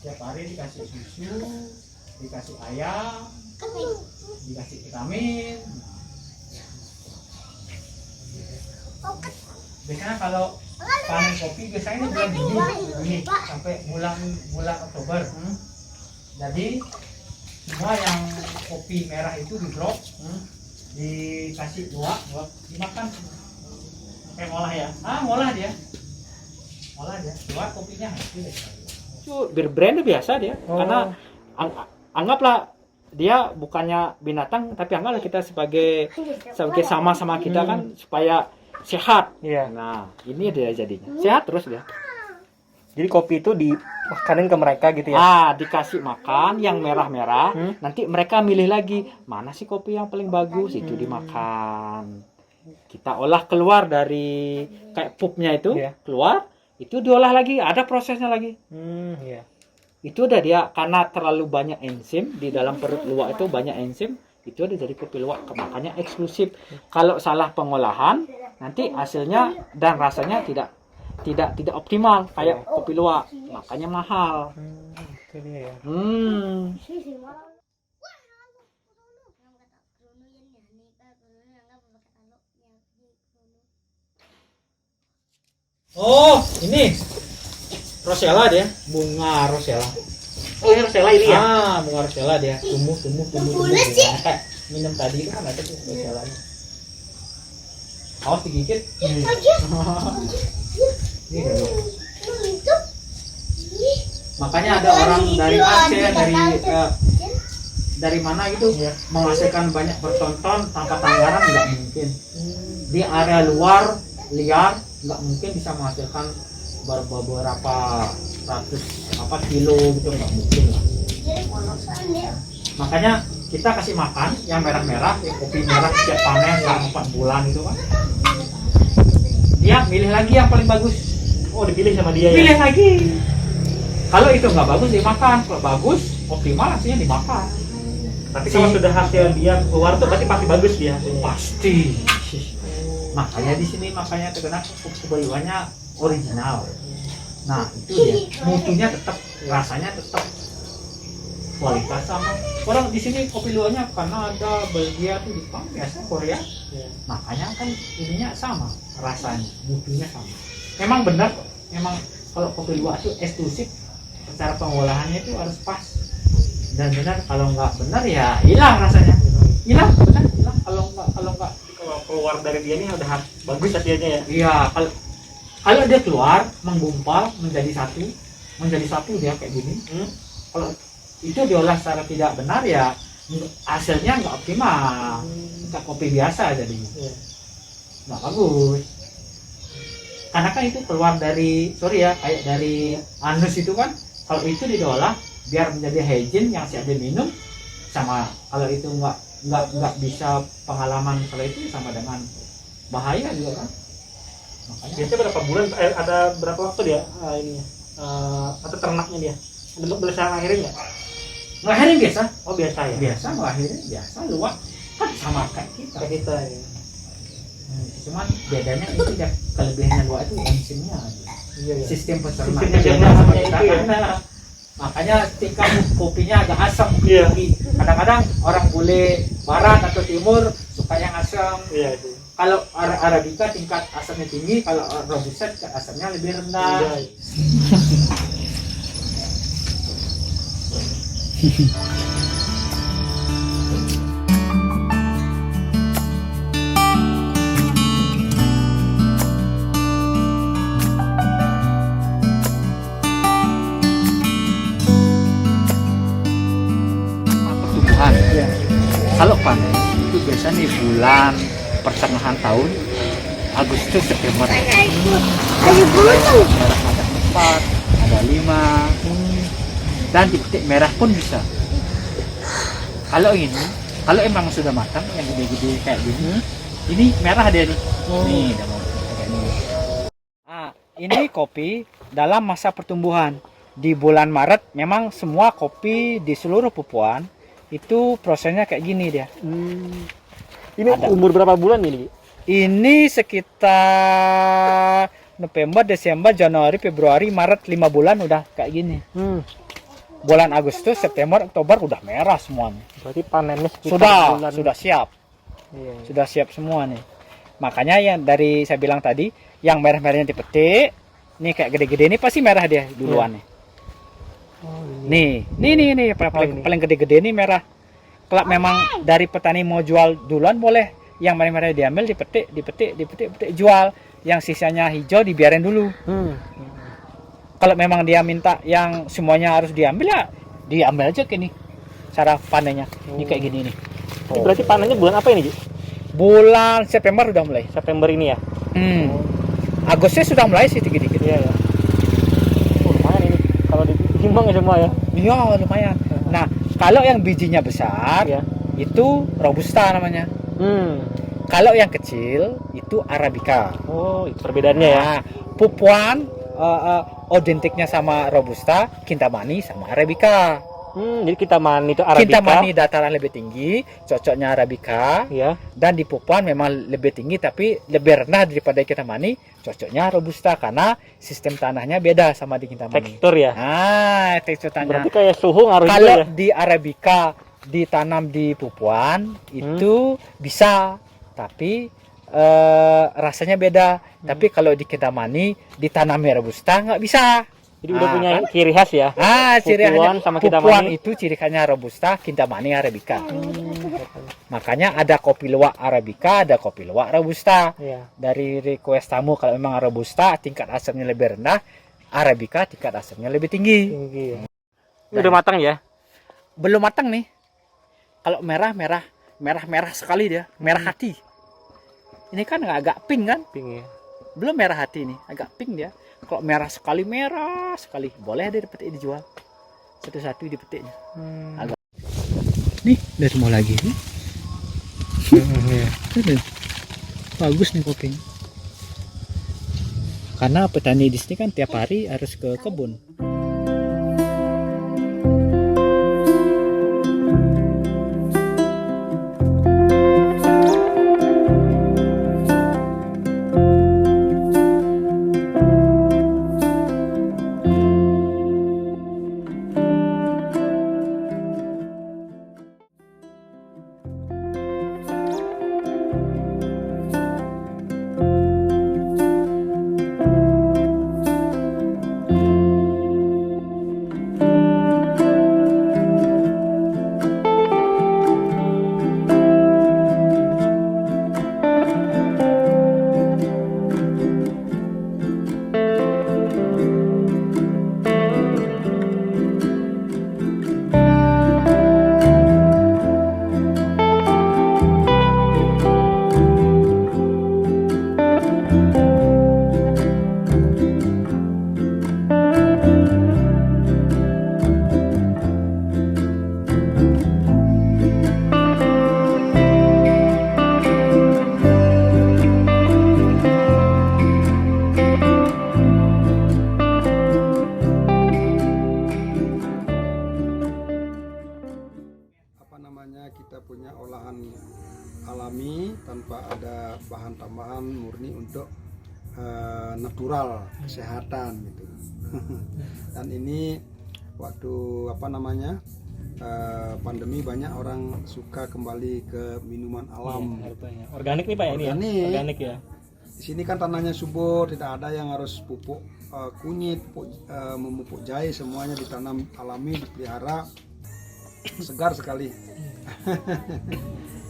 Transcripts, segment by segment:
Setiap hari dikasih susu, dikasih ayam, dikasih vitamin. Biasanya kalau panen kopi biasanya ini bulan Juni sampai bulan Oktober. Jadi semua yang kopi merah itu di drop, dikasih buah, dimakan. Kayak ngolah ya. Ngolah dia, buat kopinya itu deh. Itu berbrand biasa dia, karena anggaplah dia bukannya binatang, tapi anggaplah kita sebagai sama-sama kita kan supaya sehat. Iya. Nah, ini dia jadinya sehat terus dia. Jadi kopi itu dimakanin ke mereka gitu ya. Dikasih makan yang merah-merah, nanti mereka milih lagi mana sih kopi yang paling bagus, itu dimakan. Kita olah keluar dari kayak pupnya itu, keluar, itu diolah lagi, ada prosesnya lagi. Iya. Itu udah dia karena terlalu banyak enzim di dalam perut luwak, itu banyak enzim, itu udah jadi kopi luwak, makanya eksklusif. Kalau salah pengolahan, nanti hasilnya dan rasanya tidak optimal kayak kopi luwak, makanya mahal. Itu dia ya. Oh, ini Rosella dia, bunga Rosella. Oh, ini Rosella ini ya? Bunga Rosella dia, tumbuh. Kayak minum tadi itu kan ada tuh Rosellanya. Awas digigit. Ini dulu. Makanya ada orang dari Aceh, dari mana gitu menghasilkan banyak bertonton tanpa tanggaran, nggak mungkin. Di area luar liar nggak mungkin bisa menghasilkan beberapa ratus kilo gitu, nggak mungkin lah. Makanya kita kasih makan yang merah-merah, yang kopi merah setiap panen selama 4 bulan itu kan. Dia milih lagi yang paling bagus. Oh, dipilih sama dia ya? Pilih lagi. Kalau itu nggak bagus dimakan, kalau bagus optimal hasilnya dimakan. Tapi kalau sudah hasil dia keluar tuh berarti pasti bagus dia hasilnya. Pasti. Makanya di sini terkenal kebeluannya original. Nah itu dia, mutunya tetap, rasanya tetap, kualitas sama. Orang di sini kopi luarnya Kanada, Belgia, tuh Jepang, biasa Korea. Makanya kan ininya sama, rasanya, mutunya sama. Memang benar kok. Memang kalau kopi luwak itu eksklusif, secara pengolahannya itu harus pas dan benar. Kalau nggak benar ya hilang rasanya, hilang. Kalau keluar dari dia ini udah bagus hasilnya ya. Iya, kalau dia keluar menggumpal menjadi satu dia kayak gini. Kalau itu diolah secara tidak benar ya hasilnya nggak optimal, nggak kopi biasa jadinya, nggak bagus. Karena kan itu keluar dari kayak dari anus itu kan, kalau itu diolah biar menjadi hygiene yang siap diminum, sama kalau itu nggak bisa pengalaman kalau itu sama dengan bahaya juga kan. Makanya biasanya berapa bulan, ada berapa waktu dia ininya atau ternaknya dia untuk berusaha ngakhirin nggak? ngelahirin biasa. Oh biasa ya? Biasa ngelahirin biasa, luwak kan sama kayak kita Ya. Cuman bedanya itu ya, kelebihannya luwak itu enzimnya aja. Iya. Sistem Sistem pencernaan pencernaan itu ya. Makanya tingkat kopinya agak asam. Iya. Kadang-kadang orang bule barat atau timur suka yang asam. Iya itu. Kalau Arabica tingkat asamnya tinggi, kalau Robusta tingkat asamnya lebih rendah. Iya. Pertumbuhan. Kalau panen itu biasanya di bulan pertengahan tahun, Agustus September. Merah ada 4, ada 5, dan titik merah pun bisa. Kalau emang sudah matang yang gede-gede kayak gini, ini merah dia nih. Nih, udah mau kayak ini. Ini kopi dalam masa pertumbuhan. Di bulan Maret memang semua kopi di seluruh Pupuan itu prosesnya kayak gini dia. Ini umur berapa bulan ini? Ini sekitar November, Desember, Januari, Februari, Maret, 5 bulan udah kayak gini. bulan Agustus, September, Oktober udah merah semuanya. Berarti panennya sekitar bulan. Sudah siap. Iya. Sudah siap semua nih. Makanya yang dari saya bilang tadi, yang merah-merahnya dipetik, nih kayak gede-gede ini pasti merah dia duluan nih. Oh, Nih ini. paling gede-gede ini merah. Kalau memang dari petani mau jual duluan boleh, yang merah-merah diambil, dipetik, jual. Yang sisanya hijau dibiarin dulu. Kalau memang dia minta yang semuanya harus diambil ya diambil aja gini. Cara panennya. Ini kayak gini nih. Ini berarti panennya bulan apa ini, Ji? Bulan September udah mulai. September ini ya? Agustus sudah mulai sih dikit-dikit. Iya ya. Lumayan ini. Kalau ditimbang ya semua ya. Iya, lumayan. Nah, kalau yang bijinya besar, Ya. itu Robusta namanya. Kalau yang kecil itu Arabica. Oh, itu perbedaannya ya. Nah, pupuan odentiknya sama Robusta, Kintamani sama Arabica. Jadi Kintamani itu Arabica. Kintamani dataran lebih tinggi, cocoknya Arabica. Ya. Dan di pupuan memang lebih tinggi tapi lebih rendah daripada Kintamani, cocoknya Robusta karena sistem tanahnya beda sama di Kintamani. Tekstur ya. Nah, tekstur tanah. Berarti kayak suhu ngaruh Kalau juga ya. di Arabica ditanam di pupuan itu bisa, tapi rasanya beda. Tapi kalau di Kintamani ditanami Robusta nggak bisa. Jadi udah punya ciri khas ya. Ciri Pupuan khasnya sama pupuan Kintamani. itu ciri khasnya Robusta, Kintamani Arabica. Makanya ada kopi luwak Arabica, ada kopi luwak Robusta. Iya. Dari request tamu kalau memang Robusta tingkat asamnya lebih rendah, Arabica tingkat asamnya lebih tinggi. Tinggi ya. Ini udah matang ya? Belum matang nih. Kalau merah sekali dia, merah hati. Ini kan agak pink kan? Pink ya. Belum merah hati nih, agak pink dia. Kalau merah sekali, boleh dia dipetik dijual. Satu-satu dipetiknya. Nih, udah semua lagi nih. Bagus nih kopinya. Karena petani di sini kan tiap hari harus ke kebun. Kita punya olahan alami tanpa ada bahan tambahan, murni untuk natural kesehatan gitu. Dan ini waktu pandemi banyak orang suka kembali ke minuman alam. Organik nih Pak ya ini ya? Organik ya. Di sini kan tanahnya subur, tidak ada yang harus pupuk kunyit, memupuk jahe, semuanya ditanam alami, dipelihara, segar sekali.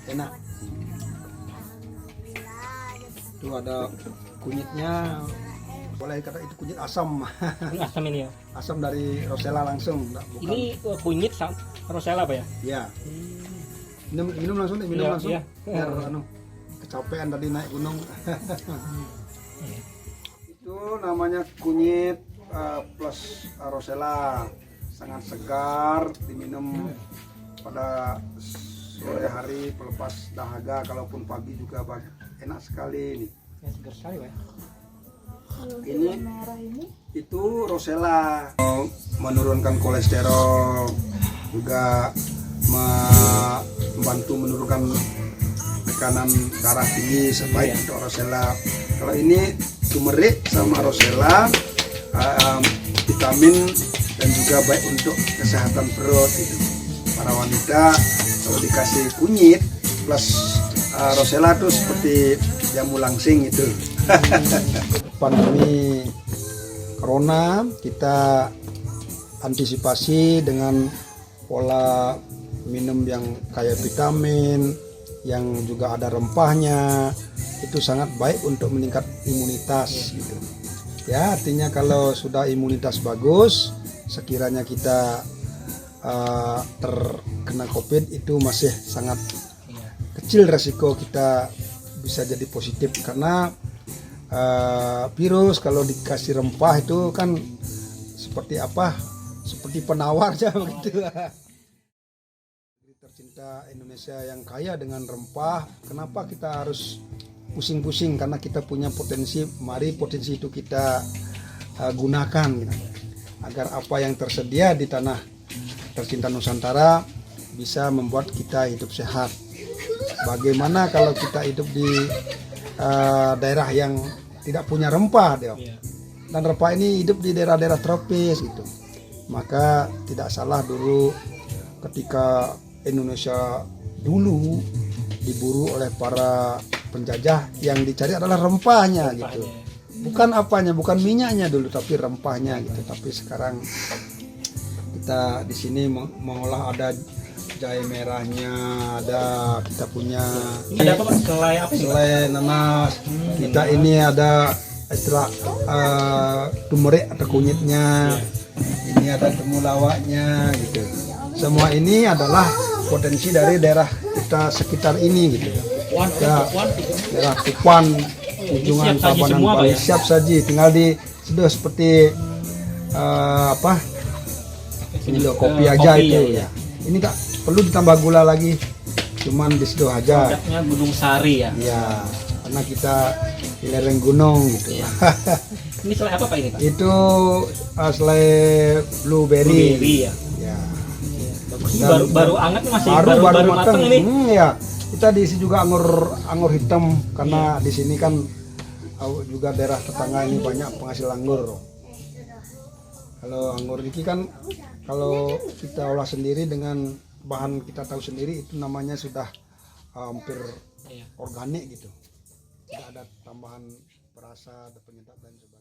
Enak. Tuh ada kunyitnya, boleh kata itu kunyit asam. Asam ini ya. Asam dari Rosella langsung, bukan. Ini kunyit Rosella Pak ya? Ya. Minum langsung deh, minum Iya, langsung. iya. Biar kecapean tadi naik gunung. Itu namanya kunyit plus Rosella, sangat segar, diminum pada sore hari pelepas dahaga, kalaupun pagi juga enak sekali ini. Ya, segar sekali Pak. Ini itu Rosella, menurunkan kolesterol, juga membantu menurunkan tekanan darah tinggi, sebaik untuk Rosella. Kalau ini turmeric sama Rosella, vitamin dan juga baik untuk kesehatan perut itu. Para wanita kalau dikasih kunyit plus rosella itu seperti jamu langsing itu. Pandemi corona kita antisipasi dengan pola minum yang kaya vitamin, yang juga ada rempahnya, itu sangat baik untuk meningkat imunitas gitu. Ya, artinya kalau sudah imunitas bagus, sekiranya kita terkena COVID itu masih sangat kecil resiko kita bisa jadi positif, karena virus kalau dikasih rempah itu kan seperti apa? Seperti penawarnya begitu. Tercinta Indonesia yang kaya dengan rempah, kenapa kita harus pusing-pusing? Karena kita punya potensi, mari potensi itu kita gunakan gitu. Agar apa yang tersedia di tanah tercinta Nusantara bisa membuat kita hidup sehat. Bagaimana kalau kita hidup di daerah yang tidak punya rempah, Deo? Dan rempah ini hidup di daerah-daerah tropis gitu. Maka tidak salah dulu ketika Indonesia dulu diburu oleh para penjajah, yang dicari adalah rempahnya gitu. Bukan apanya, bukan minyaknya dulu, tapi rempahnya gitu. Tapi sekarang kita di sini mengolah, ada jahe merahnya, ada kita punya Ada apa Pak? Selai apa ini, Pak? selai nanas. Kita ini ada istilah tumeric atau kunyitnya. Ini ada temulawaknya gitu. Semua ini adalah potensi dari daerah kita sekitar ini gitu. Ya, daerah Tupan, Ujungan, siap saji Tabanan, semua, Pak, Pali, ya? siap saji, tinggal diseduh seperti ini loh, kopi aja kopi, itu ya. Ini tak perlu ditambah gula lagi, cuman diseduh aja. Produknya Gunung Sari ya. Ya, karena kita di lereng gunung gitu. Ini selai apa Pak ini Pak? Itu selai blueberry. Blueberry ya. Ya. Ini Dan baru anget nih, masih baru baru matang mateng ini. Ya. Kita diisi juga anggur hitam, karena di sini kan juga daerah tetangga ini banyak penghasil anggur. Kalau anggur ini kan kalau kita olah sendiri dengan bahan kita tahu sendiri, itu namanya sudah hampir organik gitu. Tidak ada tambahan perasa, ada penyedap dan sebagainya.